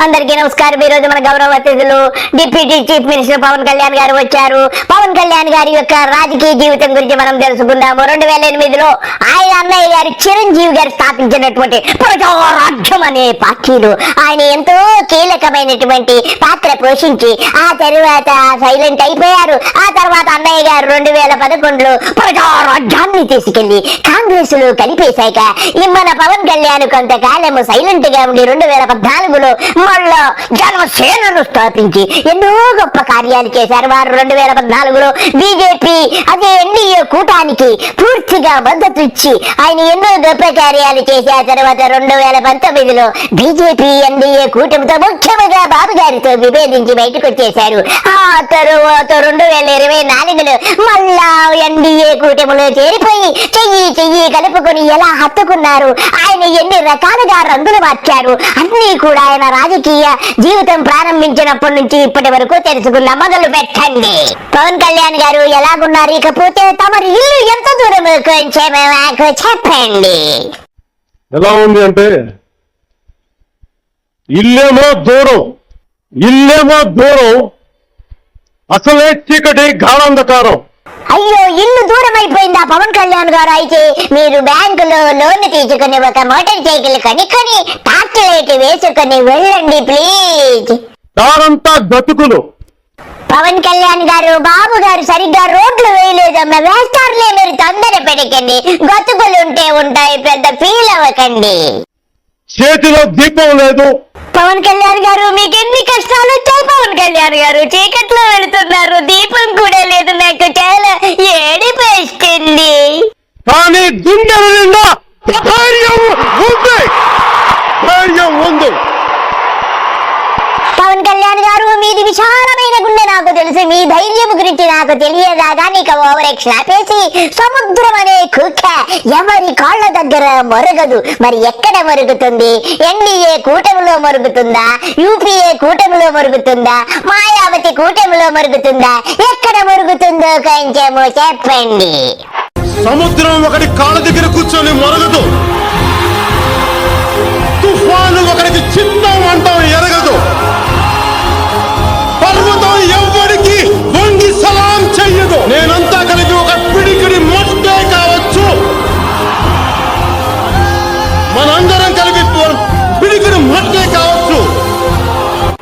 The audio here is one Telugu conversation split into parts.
అందరికీ నమస్కారం. ఈ రోజు మన గౌరవ అతిథులు deputy chief minister Pavan Kalyan garu వచ్చారు. పవన్ కళ్యాణ్ గారి యొక్క రాజకీయ జీవితం గురించి మనం తెలుసుకుందాము. 2008లో ఆయన అన్నయ్య గారి చిరంజీవి గారు స్థాపించినటువంటి ప్రజారాజ్యం అనే పార్టీలో ఆయన ఎంతో కీలకమైనటువంటి పాత్ర పోషించి ఆ తరువాత సైలెంట్ అయిపోయారు. ఆ తర్వాత అన్నయ్య గారు 2011లో ప్రజారాజ్యాన్ని తీసుకెళ్లి కాంగ్రెస్ లో కలిపేశాక మన పవన్ కళ్యాణ్ కొంతకాలము సైలెంట్ గా ఉండి 2014లో మళ్ళా జనసేనను స్థాపించి ఎన్నో గొప్ప కార్యాలు చేశారు. వారు 2014లో బీజేపీ అదే ఎన్డీఏ కూటానికి పూర్తిగా మద్దతు ఇచ్చి ఆయన ఎన్నో గొప్ప కార్యాలు చేశారు. తర్వాత 2019లో బీజేపీ ఎన్డీఏ కూటమితో ముఖ్యంగా బాబు గారితో విభేదించి బయటకు వచ్చేశారు. ఆ తరువాత 2024లో మళ్ళా ఎన్డీఏ కూటమిలో చేరిపోయి చెయ్యి కలుపుకొని ఎలా హత్తుకున్నారు. ఆయన ఎన్ని రకాలుగా రంగులు మార్చారు అన్ని కూడా ఆయన రాజకీయ జీవితం ప్రారంభించినప్పటి నుంచి ఇప్పటి వరకు తెలుసుకుందాం. మొదలు పెట్టండి. పవన్ కళ్యాణ్ గారు ఎలాగున్నారు, ఇకపోతే తమరి ఇల్లు ఎంత దూరం కొంచెం మాకు చెప్పండి. ఎలా ఉంది అంటే ఇల్లేమో దూరం అసలే చీకటి గాఢంధకారం. అయ్యో, ఇల్లు దూరం అయిపోయిందా పవన్ కళ్యాణ్ గారు? అయితే మీరు బ్యాంకులో లోన్ తీసుకుని ఒక మోటార్ సైకిల్ కనుక్కొని టాక్లెట్ వేసుకుని వెళ్ళండి ప్లీజ్. దారంతా గతుకులు. పవన్ కళ్యాణ్ గారు, బాబు గారు సరిగ్గా రోడ్లు వేయలేదమ్మా, వేస్తారులే, మీరు తొందర పెడకండి. గతుకులు ఉంటాయి, పెద్ద ఫీల్ అవ్వకండి. చేతిలో దీపం లేదు. పవన్ కళ్యాణ్ గారు, మీకు ఎన్ని కష్టాలు వచ్చాయి పవన్ కళ్యాణ్ గారు? చీకట్లో వెళుతున్నారు, దీపం కూడా లేదు, నాకు చాలా ఏడిపేస్తుంది. కానీ గుండెల నిండా ధైర్యం ఉంది. పవన్ కళ్యాణ్ గారు, మీది విశాలమైన గుండె నాకు తెలుసు, మీ ధైర్యం గురించి నాకు తెలియదా? కానీ ఓవర్ యాక్షన్ ఆపేసి సముద్రం అనే కుక్క ఎవరి కాళ్ళ దగ్గర మొరగదు. మరి ఎక్కడ మొరుగుతుంది? ఎన్డీఏ కూటమిలో మొరుగుతుందా? యూపీఏ కూటమిలో మొరుగుతుందా? మాయావతి కూటమిలో మొరుగుతుందా? ఎక్కడ మొరుగుతుందో కొంచెము చెప్పండి. సముద్రం ఒకటి కాళ్ళ దగ్గర కూర్చొని మొరగదు. తుఫాను ఒకరికి చిన్న అంటాం ఎరగదు. పర్వతం ఎవ్వరికి వంగి సలాం చెయ్యదు. నేనంతా కలిపి ఒక పిడికిడి మట్టే కావచ్చు, మనందరం కలిపి పిడికిడి మట్టే కావచ్చు.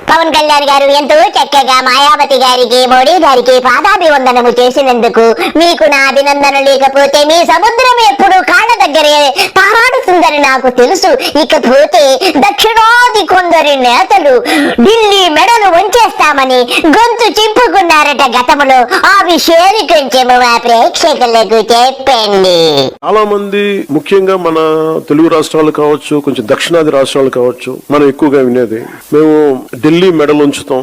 పవన్ కళ్యాణ్ గారు ఎంతో చక్కగా మాయావతి గారికి, మోడీ గారికి పాదాభివందనము చేసినందుకు మీకు నా అభినందన. లేకపోతే మీ సముద్రం ఎప్పుడు కాళ్ళ దగ్గరే తారాడుతుందని నాకు తెలుసు. ఇకపోతే దక్షిణాది కొందరి నేతలు ఢిల్లీ మెడలు వంచేస్తామని గొంతు చింపుకున్నారట గతంలో. ఆ విషయాన్ని కొంచెం మా ప్రేక్షకులకు చెప్పండి. చాలా మంది, ముఖ్యంగా మన తెలుగు రాష్ట్రాలు కావచ్చు, కొంచెం దక్షిణాది రాష్ట్రాలు కావచ్చు, మనం ఎక్కువగా వినేది, మేము ఢిల్లీ మెడలు ఉంచుతాం,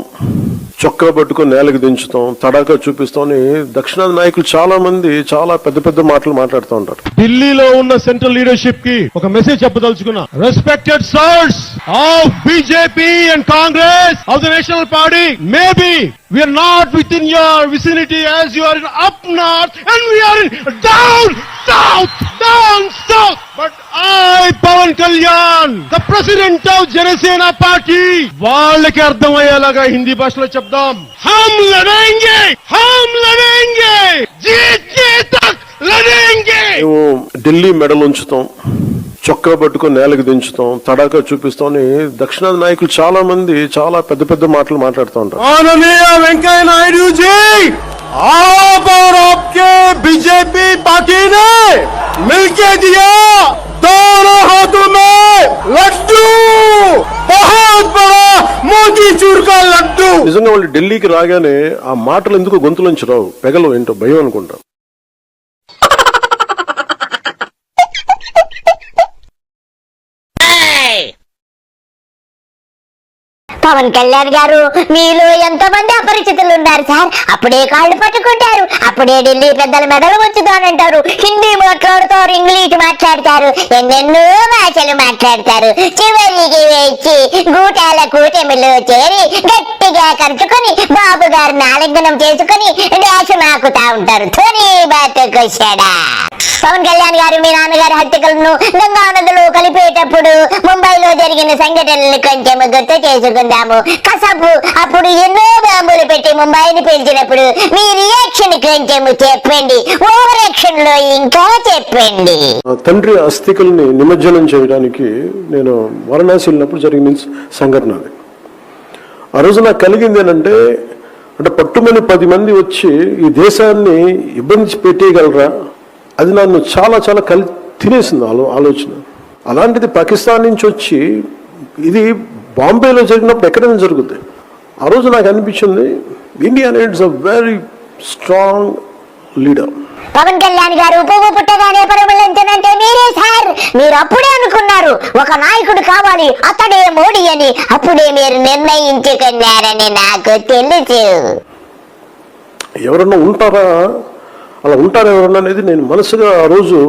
చొక్కా పట్టుకొని నేలకు దించుతాం, తడాకా చూపిస్తాం అని దక్షిణాది నాయకులు చాలా మంది చాలా పెద్ద పెద్ద మాటలు మాట్లాడుతూ ఉంటారు. ఢిల్లీలో ఉన్న సెంట్రల్ లీడర్షిప్ కి ఒక మెసేజ్ చెప్పదలుచుకున్నా. Respected sirs of BJP and Congress of the national party, maybe we are not within your vicinity as you are in up north and we are in down south, but I Pawan Kalyan, the president of Janasena party, వాళ్ళకి అర్థమయ్యేలాగా హిందీ భాషలో చెప్దాం. हम लड़ेंगे जीतने तक लड़ेंगे. ఢిల్లీ మెడలు ఉంచుతాం, చొక్కా పట్టుకొని నేలకు దించుతాం, తడాకా చూపిస్తాం అని దక్షిణాది నాయకులు చాలా మంది చాలా పెద్ద పెద్ద మాటలు మాట్లాడుతూ ఉంటారు. మాననీయ వెంకయ్య నాయుడు జీ, आप और आपके बीजेपी पार्टी ने मिलके दिया दोनों हाथों में लड्डू, बहुत बड़ा मोतीचूर का लड्डू. నిజంగా వాళ్ళు ఢిల్లీకి రాగానే ఆ మాటలు ఎందుకు గొంతులోంచి రావు, పెగలు ఏంటో భయం అనుకుంటా. పవన్ కళ్యాణ్ గారు, మీలో ఎంతమంది అపరిచితులు ఉన్నారు సార్? అప్పుడే కాళ్ళు పట్టుకుంటారు, అప్పుడే ఢిల్లీ పెద్దల మెడలు వచ్చుతానంటారు, హిందీ మాట్లాడతారు, ఇంగ్లీష్ మాట్లాడతారు, ఎన్నెన్నో భాషలు మాట్లాడతారు. చివరికి వచ్చి గూటాల కూటమిలో చేరి గట్టిగా కలుసుకొని బాబు గారిని ఆలింగనం చేసుకుని డాష్ నాకుతా ఉంటారు. ధోని బాతుకొచ్చాడా? పవన్ కళ్యాణ్ గారు, మీ నాన్నగారి హత్యకులను గంగా నదిలో కలిపేటప్పుడు ఇప్పుడు ముంబైలో జరిగిన సంఘటనలు కొంచెం గుర్తు చేసుకుందాము. కసబు అప్పుడు ఎన్నో బాంబులు పెట్టి ముంబైని పేల్చినప్పుడు మీ రియాక్షన్ కొంచెం చెప్పండి. ఓవర్ యాక్షన్ లో ఇంకా చెప్పండి. తండ్రి అస్థికల్ని నిమజ్జనం చేయడానికి నేను వారణాసి వెళ్ళినప్పుడు జరిగిన సంఘటన అది. ఆ రోజు నాకు కలిగింది ఏంటంటే, అంటే పట్టుమని 10 మంది వచ్చి ఈ దేశాన్ని ఇబ్బంది పెట్టేయగలరా, అది నన్ను చాలా చాలా తినేసింది ఆలోచన. అలాంటిది పాకిస్తాన్ నుంచి వచ్చి ఇది బాంబేలో జరిగినప్పుడు ఎక్కడైనా జరుగుతుంది. ఆ రోజు నాకు అనిపించింది India needs a very strong leader. Pavan Kalyan garu పువ్వు పుట్టగానే పరమలంచనంటే మీరే సార్. మీరు అప్పుడే అనుకున్నారు ఒక నాయకుడు కావాలి, అతడే మోడీ అని. అప్పుడే మీరు నిర్ణయించుకున్నారని నాకు తెలుసు. ఎవరన్నా ఉంటారా, అలా ఉంటారా ఎవరన్నా అనేది నేను మనసుగా ఆ రోజు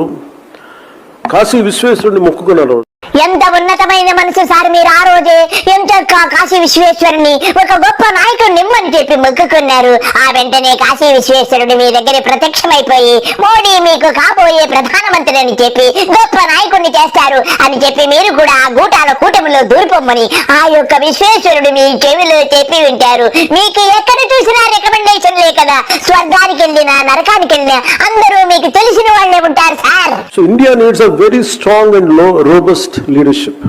కాశీ విశ్వేశ్వరుడిని మొక్కుకున్నాను. ఎంత ఉన్నతమైన మనసు సార్ మీరు. ఆ రోజే ఎంత కాశీ విశ్వేశ్వరుని ఒక గొప్ప నాయకుడు నిమ్మని చెప్పి మొక్కుకున్నారు. ఆ వెంటనే కాశీ విశ్వేశ్వరుడు మీ దగ్గర ప్రత్యక్షమైపోయి మోడీ మీకు కాబోయే ప్రధానమంత్రి అని చెప్పి గొప్ప నాయకుడిని చేస్తారు అని చెప్పి మీరు కూడా ఆ గూటాల కూటమిలో దూరిపోమ్మని ఆ యొక్క విశ్వేశ్వరుడు మీ చెవిలో చెప్పి ఉంటారు. మీకు ఎక్కడ చూసినా రికమెండేషన్లే కదా. స్వర్గానికి వెళ్ళినా నరకానికి వెళ్ళినా అందరూ మీకు తెలిసిన వాళ్ళే ఉంటారు sir. So India needs a very strong and robust leadership.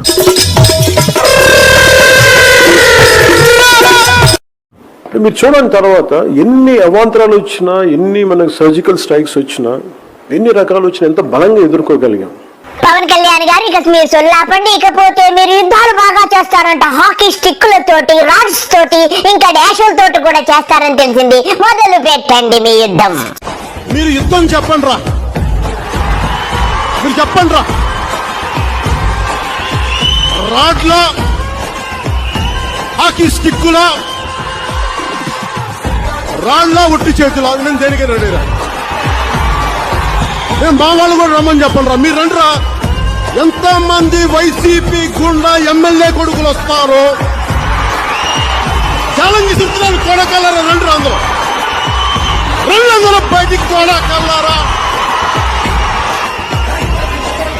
మీరు చూడని తర్వాత ఎన్ని అవాంతరాలు వచ్చినా, ఎన్ని మనకు సర్జికల్ స్ట్రైక్స్ వచ్చినా, ఎన్ని రకాలు వచ్చినా ఎంత బలంగా ఎదుర్కోగలిగాం. పవన్ కళ్యాణ్ గారు ఇక మీరు సొల్లాపండి. ఇకపోతే మీరు యుద్ధాలు బాగా చేస్తారంట. హాకీ స్టిక్కులతోటి, రాడ్స్ తోటి, ఇంకా డాషులతోటి కూడా చేస్తారని తెలిసింది. మొదలు పెట్టండి మీ యుద్ధం. మీరు యుద్ధం చెప్పండి రా, మీరు చెప్పండి రా. రాడ్ల, హాకీ స్టిక్కుల, రాళ్ళ, ఒట్టి చేతుల, నేను దేనికి రెడీరా. నేను మా వాళ్ళు కూడా రమ్మని చెప్పండి రా. మీరు రండి రా. ఎంతమంది వైసీపీ గుండా ఎమ్మెల్యే కొడుకులు వస్తారో ఛాలెంజ్ ఇస్తున్నాను. కొడకల్లారా రండి రా. అందరూ రండి, అందరూ బయటికి కొడకల్లారా.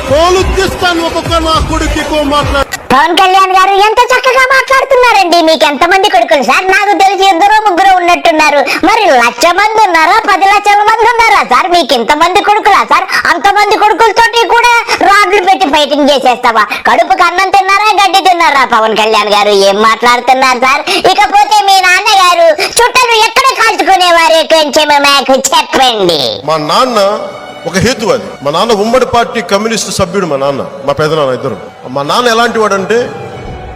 తోలు తీస్తాను ఒక్కొక్క నా కొడుకు మాట్లాడు. పవన్ కళ్యాణ్ గారు ఎంత చక్కగా మాట్లాడుతున్నారండి. మీకు ఎంతమంది కొడుకులు సార్? నాకు తెలిసి 2-3 ఉన్నట్టున్నారు. మరి 1,00,000 మంది ఉన్నారా, 10 లక్షల మంది ఉన్నారా సార్? మీకు ఇంతమంది కొడుకులా సార్? అంతమంది కొడుకులతోటి కూడా రాడ్లు పెట్టి ఫైటింగ్ చేసేస్తావా? కడుపుకు అన్నం తిన్నారా, గడ్డి తిన్నారా? పవన్ కళ్యాణ్ గారు ఏం మాట్లాడుతున్నారు సార్? ఇకపోతే మీ నాన్నగారు చుట్టలు ఎక్కడ కాల్చుకునేవారు కొంచెం మాకు చెప్పండి. మా నాన్న ఒక హేతువాది. మా నాన్న ఉమ్మడి పార్టీ కమ్యూనిస్టు సభ్యుడు. మా నాన్న, మా పెదనాన్న ఇద్దరు. మా నాన్న ఎలాంటి వాడంటే,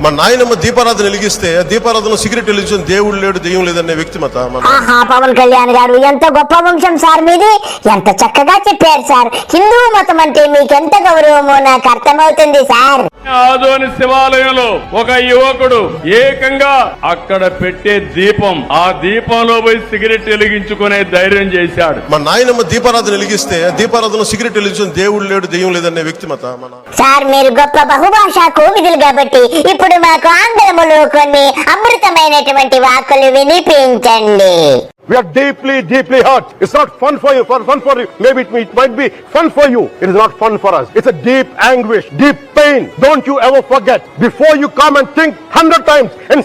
మా నాయనమ్మ దీపారాధన వెలిగిస్తే దీపారాధన సిగరెట్ వెలిగించిన దేవుడు లేడు, దెయ్యం లేదనే వ్యక్తిమత. పవన్ కళ్యాణ్ గారు ఎంత గొప్ప వంశం సార్ మీది. ఎంత చక్కగా చెప్పారు సార్. హిందూ మతం అంటే మీకు ఎంత గౌరవమో నాకు అర్థమవుతుంది సార్. ఆదోని శివాలయంలో ఒక యువకుడు ఏకంగా అక్కడ పెట్టే దీపం, ఆ దీపంలో పోయి సిగరెట్ వెలిగించుకునే ధైర్యం చేశాడు. మా నాయనమ్మ దీపారాధన వెలిగిస్తే దీపారాధన సిగరెట్ వెలిగించిన దేవుడు లేడు, దెయ్యం లేదనే వ్యక్తిమత. సార్ మీరు గొప్ప బహుభాషా కోవిదులు కాబట్టి ఇప్పుడు మాకు ఆంధ్రములో కొన్ని అమృతమైనటువంటి వాక్కులు వినిపించండి. We are deeply, deeply hurt. It's not fun for you. Fun for you. Maybe it might be fun for you. It is not fun for us. It's a deep anguish, deep pain. Don't you ever forget. Before you come and think 100 times and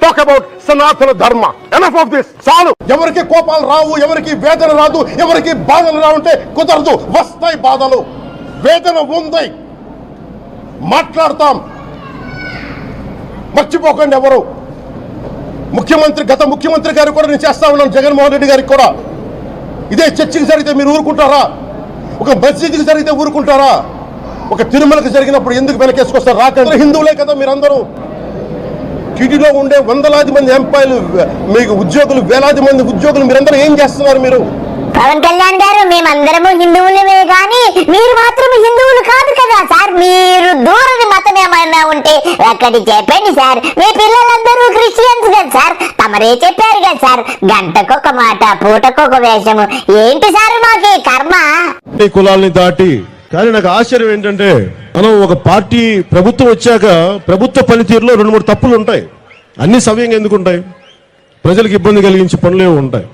talk about Sanatana Dharma. Enough of this. Salu. ఎవరికి కోపాలు రావు, ఎవరికి వేదన రాదు, ఎవరికి బాధలు రావుంటే కుదరదు. వస్తాయి బాధలు, వేదన ఉంది, మాట్లాడతాం. మర్చిపోకండి ఎవరు. గత ముఖ్యమంత్రి గారు కూడా నేను చేస్తా ఉన్నాను. జగన్మోహన్ రెడ్డి గారికి కూడా ఇదే చర్చికి జరిగితే మీరు ఊరుకుంటారా? ఒక మసీదుకి జరిగితే ఊరుకుంటారా? ఒక తిరుమలకి జరిగినప్పుడు ఎందుకు వెనకేసుకొస్తారు? రాకండి. హిందువులే కదా మీరందరూ. టీడీలో ఉండే 100,000 మంది ఎంప్లాయీలు, మీకు ఉద్యోగులు, వేలాది మంది ఉద్యోగులు, మీరందరూ ఏం చేస్తున్నారు? మీరు పవన్ కళ్యాణ్ గారు మేమందరము హిందువులమే కానీ మీరు మాత్రం హిందువులు కాదు కదా సార్. మీరు దూరని మతం ఏమైనా ఉంటే అక్కడి చెప్పండి సార్. మీ పిల్లలందరూ క్రిస్టియన్స్ కదా సార్. తమరే చెప్పారు కదా సార్, గంటకొక మాట, పూటకొక వేషము. ఏంటి సార్ మాకి కర్మ? కులాల్ని దాటి. కానీ నాకు ఆశ్చర్యం ఏంటంటే, మనం ఒక పార్టీ ప్రభుత్వం వచ్చాక ప్రభుత్వ పనితీరులో 2-3 తప్పులు ఉంటాయి. అన్ని సవ్యంగా ఎందుకు ఉంటాయి? ప్రజలకు ఇబ్బంది కలిగించే పనులే ఉంటాయి.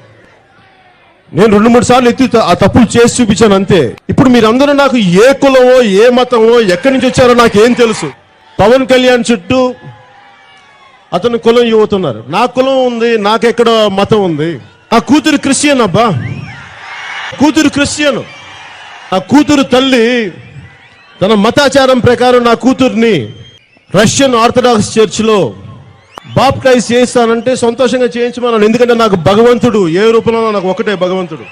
నేను 2-3 సార్లు ఎత్తి ఆ తప్పులు చేసి చూపించాను అంతే. ఇప్పుడు మీరందరూ నాకు ఏ కులమో ఏ మతమో ఎక్కడి నుంచి వచ్చారో నాకేం తెలుసు. పవన్ కళ్యాణ్ చుట్టూ అతను కులం యువతున్నారు. నా కులం ఉంది, నాకెక్కడ మతం ఉంది? నా కూతురు క్రిస్టియన్ అబ్బా, కూతురు క్రిస్టియన్. నా కూతురు తల్లి తన మతాచారం ప్రకారం నా కూతుర్ని రష్యన్ ఆర్థడాక్స్ చర్చ్లో బాప్టైజ్ చేస్తానంటే సంతోషంగా చేయించమన్నాను. ఎందుకంటే నాకు భగవంతుడు ఏ రూపంలో నాకు ఒకటే భగవంతుడు.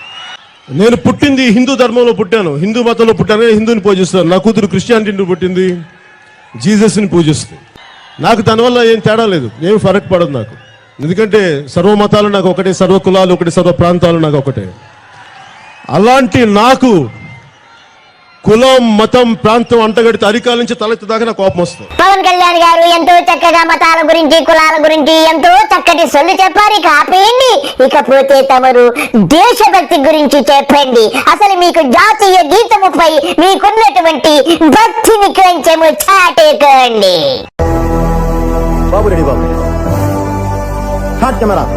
నేను పుట్టింది హిందూ ధర్మంలో పుట్టాను, హిందూ మతంలో పుట్టాను, హిందూని పూజిస్తాను. నా కూతురు క్రిస్టియానిటీని పుట్టింది, జీసస్ని పూజిస్తుంది. నాకు దానివల్ల ఏం తేడా లేదు, ఏం ఫరక్ పడదు నాకు. ఎందుకంటే సర్వ మతాలు నాకు ఒకటే, సర్వ కులాలు ఒకటి, సర్వ ప్రాంతాలు నాకు ఒకటే. అలాంటి నాకు కులం మతం ప్రాంతం అంటగడితే అరికాల నుంచి తలెత్తి దాకా నాకు కోపం వస్తుంది. పవన్ కళ్యాణ్ గారు ఎంతో చక్కగా మతాల గురించి కులాల గురించి ఎంతో చక్కటి సొల్లు చెప్పారు. ఇక ఆపేయండి, ఇకపోతే తమరు దేశభక్తి గురించి చెప్పండి. అసలు మీకు జాతీయ గీతముపై మీకున్నటువంటి భక్తిని కొంచెము చాటేకోండి. బాబు రెడీ బాబు, హాట్ కెమెరా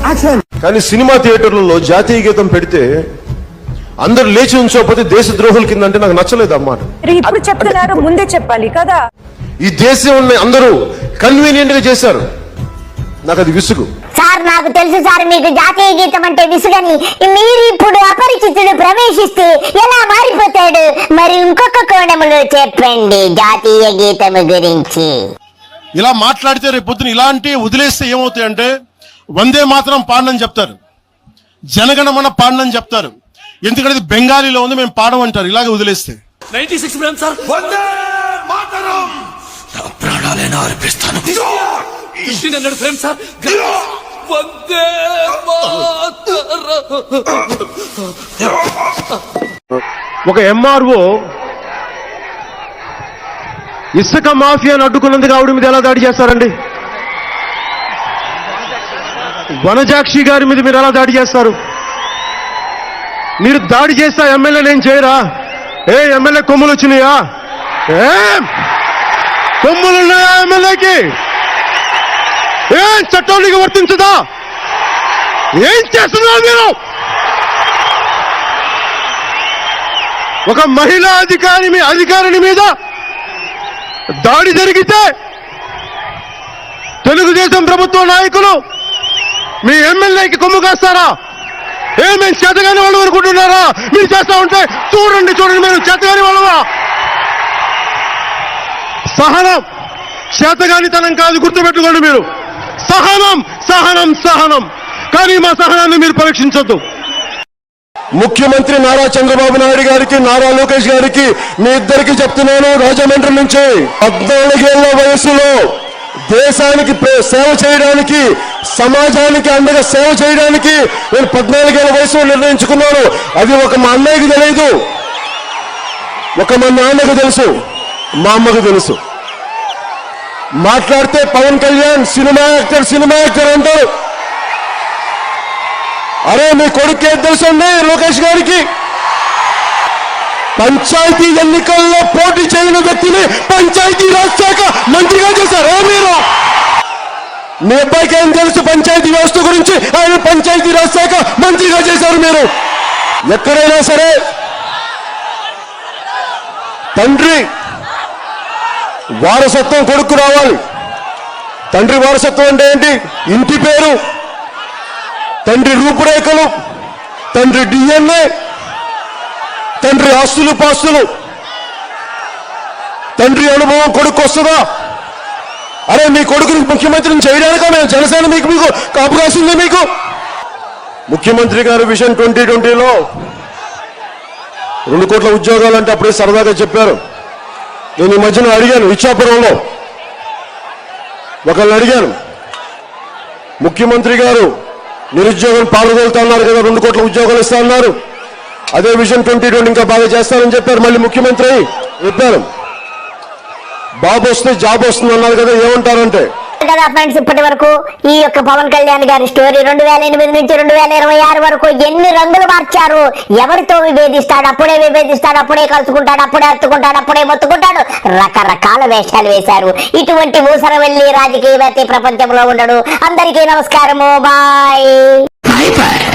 యాక్షన్. కానీ సినిమా థియేటర్లలో జాతీయ గీతం పెడితే అందరు లేచి ఉంచకపోతే దేశ ద్రోహుల కింద అంటే నాకు నచ్చలేదు అన్నమాట. ఇప్పుడు చెప్తున్నారు, ముందే చెప్పాలి కదా. ఈ దేశం అందరూ కన్వీనియంట్ గా చేశారు, నాకు అది విసుగు. సార్ నాకు తెలుసు సార్, మీకు జాతీయ గీతం అంటే విసుగని. మీరు ఇప్పుడు అపరిచితుడు ప్రవేశిస్తే ఎలా మారిపోతాడు? మరి ఇంకొక కోణములో చెప్పండి జాతీయ గీతము గురించి. ఇలా మాట్లాడితే రేపు పొద్దున ఇలాంటి వదిలేస్తే ఏమవుతాయంటే వందే మాత్రం పాడనని చెప్తారు, జనగణమన పాడనని చెప్తారు. ఎందుకంటే ఇది బెంగాలీలో ఉంది, మేము పాడమంటారు. ఇలాగే వదిలేస్తే 96 ఫ్రేమ్ సార్. వందే మాతరం. నా ప్రాణాలైనా అర్పిస్తాను. 1500 ఫ్రేమ్ సార్. వందే మాతరం. ఒక ఎంఆర్ఓ ఇసుక మాఫియాను అడ్డుకున్నందుకు ఆవిడ మీద ఎలా దాడి చేస్తారండి? వనజాక్షి గారి మీద మీరు ఎలా దాడి చేస్తారు? మీరు దాడి చేస్తా ఎమ్మెల్యేలు ఏం చేయరా? ఎమ్మెల్యే కొమ్ములు వచ్చినాయా? కొమ్ములున్నాయా ఎమ్మెల్యేకి? చట్టం నీకు వర్తించదా? ఏం చేస్తున్నారు మీరు? ఒక మహిళా అధికారిని మీద దాడి జరిగితే తెలుగుదేశం ప్రభుత్వ నాయకులు మీ ఎమ్మెల్యేకి కొమ్ము కాస్తారా? మేము చేతగాని వాళ్ళు అనుకుంటున్నారా? మీరు చేస్తా ఉంటే చూడండి మీరు చేతగాని వాళ్ళవా? సహనం చేతగానితనం కాదు, గుర్తుపెట్టుకోండి మీరు. సహనం కానీ మా సహనాన్ని మీరు పరీక్షించొద్దు. ముఖ్యమంత్రి నారా చంద్రబాబు నాయుడు గారికి, నారా లోకేష్ గారికి, మీ ఇద్దరికి చెప్తున్నాను, రాజమండ్రి నుంచి 14 ఏళ్ల వయసులో దేశానికి సేవ చేయడానికి, సమాజానికి అండగా సేవ చేయడానికి నేను 14 ఏళ్ల వయసులో నిర్ణయించుకున్నాను. అది ఒక మా అన్నయ్యకి తెలియదు, ఒక మా నాన్నకు తెలుసు, మా అమ్మకు తెలుసు. మాట్లాడితే పవన్ కళ్యాణ్ సినిమా యాక్టర్ అంటారు. అరే మీ కొడుకు ఏం తెలుసు అండి లోకేష్ గారికి? పంచాయతీ ఎన్నికల్లో పోటీ చేయని వ్యక్తిని పంచాయతీ రాజ్ శాఖ మంత్రిగా చేశారు మీరు. మీ అబ్బాయికి ఏం తెలుసు పంచాయతీ వ్యవస్థ గురించి? ఆయన పంచాయతీ రాజ్ శాఖ మంత్రిగా చేశారు మీరు. ఎక్కడైనా సరే తండ్రి వారసత్వం కొడుకు రావాలి. తండ్రి వారసత్వం అంటే ఏంటి? ఇంటి పేరు, తండ్రి రూపురేఖలు, తండ్రి DNA, తండ్రి ఆస్తులు పాస్తులు, తండ్రి అనుభవం కొడుకు వస్తుందా? అరే మీ కొడుకుని ముఖ్యమంత్రిని చేయడానిక మేము జనసేన మీకు కాపు కాసింది. మీకు ముఖ్యమంత్రి గారు విజన్ 2020లో 2 కోట్ల ఉద్యోగాలు అంటే అప్పుడే సరదాగా చెప్పారు. నేను ఈ మధ్యన అడిగాను, ఇచ్చాపురంలో ఒకళ్ళని అడిగాను, ముఖ్యమంత్రి గారు నిరుద్యోగం పాల్గొలుతా ఉన్నారు కదా, 2 కోట్ల ఉద్యోగాలు ఇస్తా ఉన్నారు, అదే విజన్ 2020 ఇంకా బాగా చేస్తారని చెప్పారు. మళ్ళీ ముఖ్యమంత్రి చెప్పారు, బాబు వస్తే జాబ్ వస్తుంది అన్నారు కదా, ఏమంటారంటే కదా ఫ్రెండ్స్, ఇప్పటి వరకు ఈ యొక్క పవన్ కళ్యాణ్ గారి స్టోరీ 2008 నుంచి 2026 వరకు ఎన్ని రంగులు మార్చారు. ఎవరితో విభేదిస్తాడు, అప్పుడే విభేదిస్తాడు, అప్పుడే కలుసుకుంటాడు, అప్పుడే అత్తుకుంటాడు, అప్పుడే మొత్తుకుంటాడు, రకరకాల వేషాలు వేశారు. ఇటువంటి ఊసర వెళ్ళి రాజకీయవేత్త ప్రపంచంలో ఉండడు. అందరికీ నమస్కారము, బాయ్. అయిపోయి